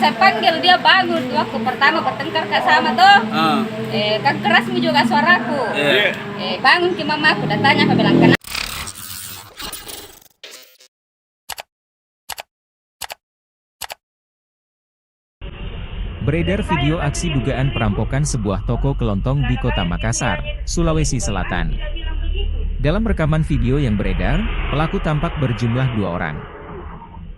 saya panggil dia bangun tuh waktu pertama bertengkar sama tuh. Kan keras juga suaraku. Bangun ke mamaku dan tanya, aku bilang kenapa. Beredar video aksi dugaan perampokan sebuah toko kelontong di Kota Makassar, Sulawesi Selatan. Dalam rekaman video yang beredar, pelaku tampak berjumlah 2 orang.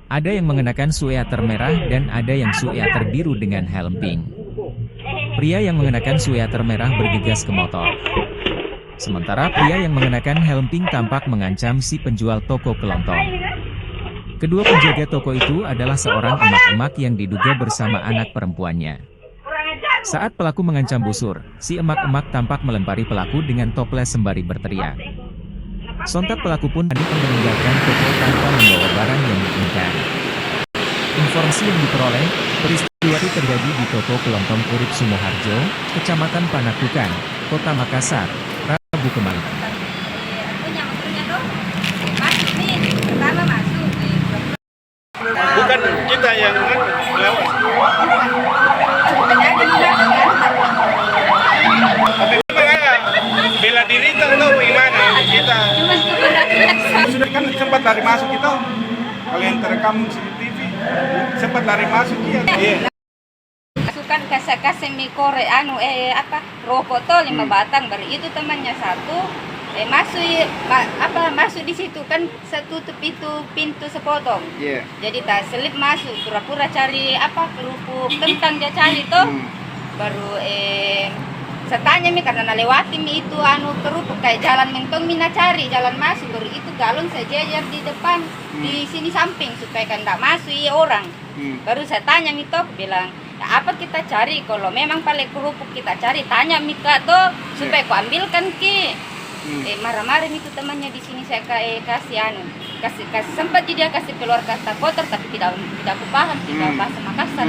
Ada yang mengenakan sweater merah dan ada yang sweater biru dengan helm pink. Pria yang mengenakan sweater merah bergegas ke motor. Sementara pria yang mengenakan helm pink tampak mengancam si penjual toko kelontong. Kedua penjaga toko itu adalah seorang emak-emak yang diduga bersama anak perempuannya. Saat pelaku mengancam busur, si emak-emak tampak melempari pelaku dengan toples sembari berteriak. Sontak pelaku pun panik meninggalkan toko tanpa membawa barang yang diinginkan. Informasi yang diperoleh, peristiwa itu terjadi di toko kelontong Urip Sumoharjo, Kecamatan Panakukan, Kota Makassar, Rabu kemarin. Bukan kita yang melawan. Tapi bela diri atau gimana kita? Sudah kan sempat lari masuk kita. Kalian terekam CCTV, sempat lari masuk dia. Masukkan kasih mie kore rokok tuh 5 batang, baru itu temannya satu. Masuk di situ kan tutup itu pintu sepotong. Jadi tak selip masuk, pura-pura cari kerupuk kentang dia cari tuh. Baru saya tanya karena lewati itu kerupuk kayak jalan mentong mina cari jalan masuk, baru itu galon saya jajar di depan di sini samping supaya kan tidak masuk orang. Baru saya tanya Mito, bilang apa kita cari, kalau memang paling kerupuk kita cari, tanya Mika tuh supaya ku ambilkan ki. Marah-marah itu temannya di sini saya kasih sempat dia kasih keluar kata kotor, tapi tidak aku paham, tidak bahasa Makassar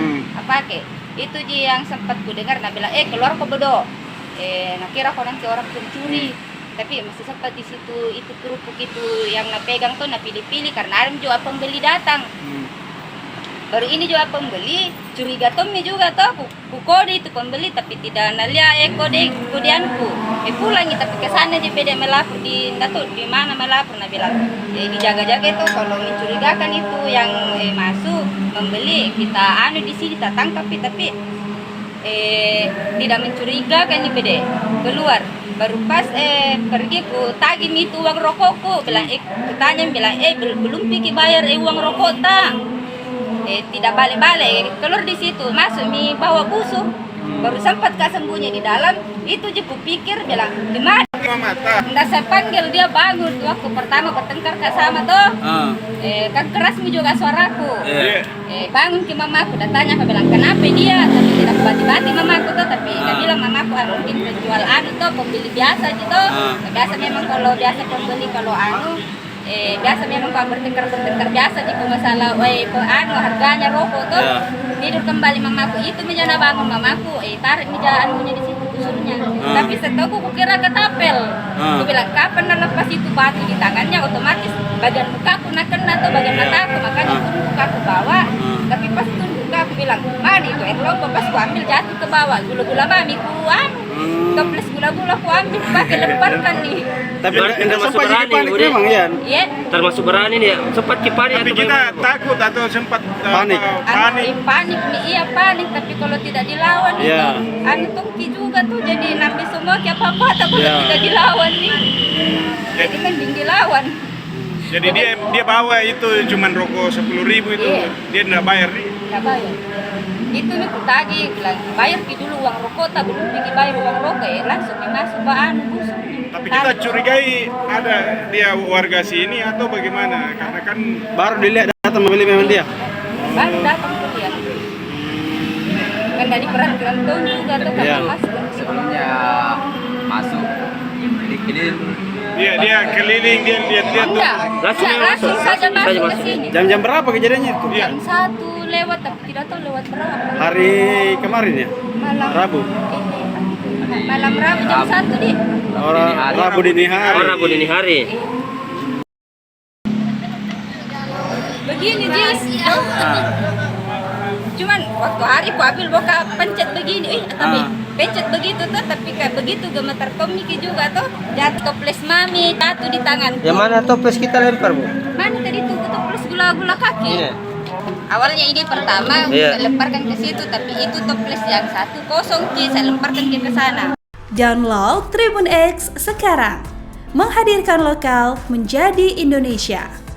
itu dia yang sempat ku dengar. Nah bilang keluar kok bedo, nah kira kau nanti orang pencuri, tapi masih sempat di situ itu kerupuk itu yang pegang tuh pilih-pilih karena ada juga pembeli datang. Baru ini juga pembeli curiga Tommy juga tuh ku kode itu pembeli, tapi tidak nalia kodeanku pulangi, tapi kesana aja beda melapor di mana melapor. Nah bilang dijaga-jaga itu kalau mencurigakan itu yang masuk membeli kita di sini kita tangkap, tapi tidak mencurigakan ini beda keluar. Baru pas pergi ku tagih itu uang rokokku, bilang tanya bilang belum pikir bayar uang rokok tak. Tidak balik-balik, keluar di situ masuk bawa busuk, baru sempat sembunyi di dalam itu je pikir bilang di mana. Nggak saya panggil dia bangun waktu pertama bertengkar sama tuh. Kan keras juga suaraku. Bangun ke mamaku dan tanya, aku bilang kenapa dia, tapi tidak bati-bati mamaku tuh, tapi dia bilang mamaku mungkin penjual tuh pembeli biasa gitu. Biasa memang kalau biasa pembeli kalau biasa memang kalau bertengkar biasa jika masalah harganya rokok tuh. Tidur kembali mamaku itu menjana bangun mamaku tarik meja anunya di situ busurnya. Tapi setahu aku kira ketapel. Aku bilang kapan lepas itu batu di tangannya, otomatis bagian mukaku nak kena atau bagian mataku, makanya itu mukaku bawa. Tapi pas itu mukaku bilang mana itu lomba, pas ku ambil jatuh ke bawah, gula-gula mami ku toples gula-gula ku ambil pakai lemparkan nih. Tapi termasuk berani memang ya. Iya. Termasuk berani nih, sempat panik. Tapi kita takut atau sempat panik. Panik nih, iya panik, tapi kalau tidak dilawan tungki juga tuh jadi nabi semua apa tapi kalau tidak dilawan nih. Jadi mending dilawan. Jadi dia bawa itu cuman rokok 10.000 itu, dia nggak bayar nih. Nggak bayar. Itu nih ku tagih, bilang bayar dulu uang rokok, tak belum pergi bayar uang rokok langsung masuk busuk. Tapi kita curigai ada dia warga sini atau bagaimana? Karena kan baru dilihat datang membeli memang dia. Baru datang tuh dia. Kan dari peran kelontong juga tuh kan masuk. Sebelumnya masuk keliling. Dia keliling, dia lihat-lihat tuh. Langsung saja masuk ke sini. Jam-jam berapa kejadiannya itu? Jam 1 lewat, tapi tidak tahu lewat berapa. Hari kemarin ya? Malam Rabu. Malam Rabu jam 1 nih. Rabu dini hari. Rabu dini hari. Begini Jis. Cuman waktu hari ku ambil boka pencet begini, tapi pencet begitu tuh, tapi kayak begitu gemetar komiki juga tuh, jatuh toples mami, jatuh di tangan. Yang mana toples kita lempar, Bu? Mana tadi tuh toples gula-gula kaki? Ini. Awalnya ini pertama Iya. saya lemparkan ke situ, tapi itu toples yang satu kosong saya lemparkan ke sana. Download Tribun X sekarang. Menghadirkan lokal menjadi Indonesia.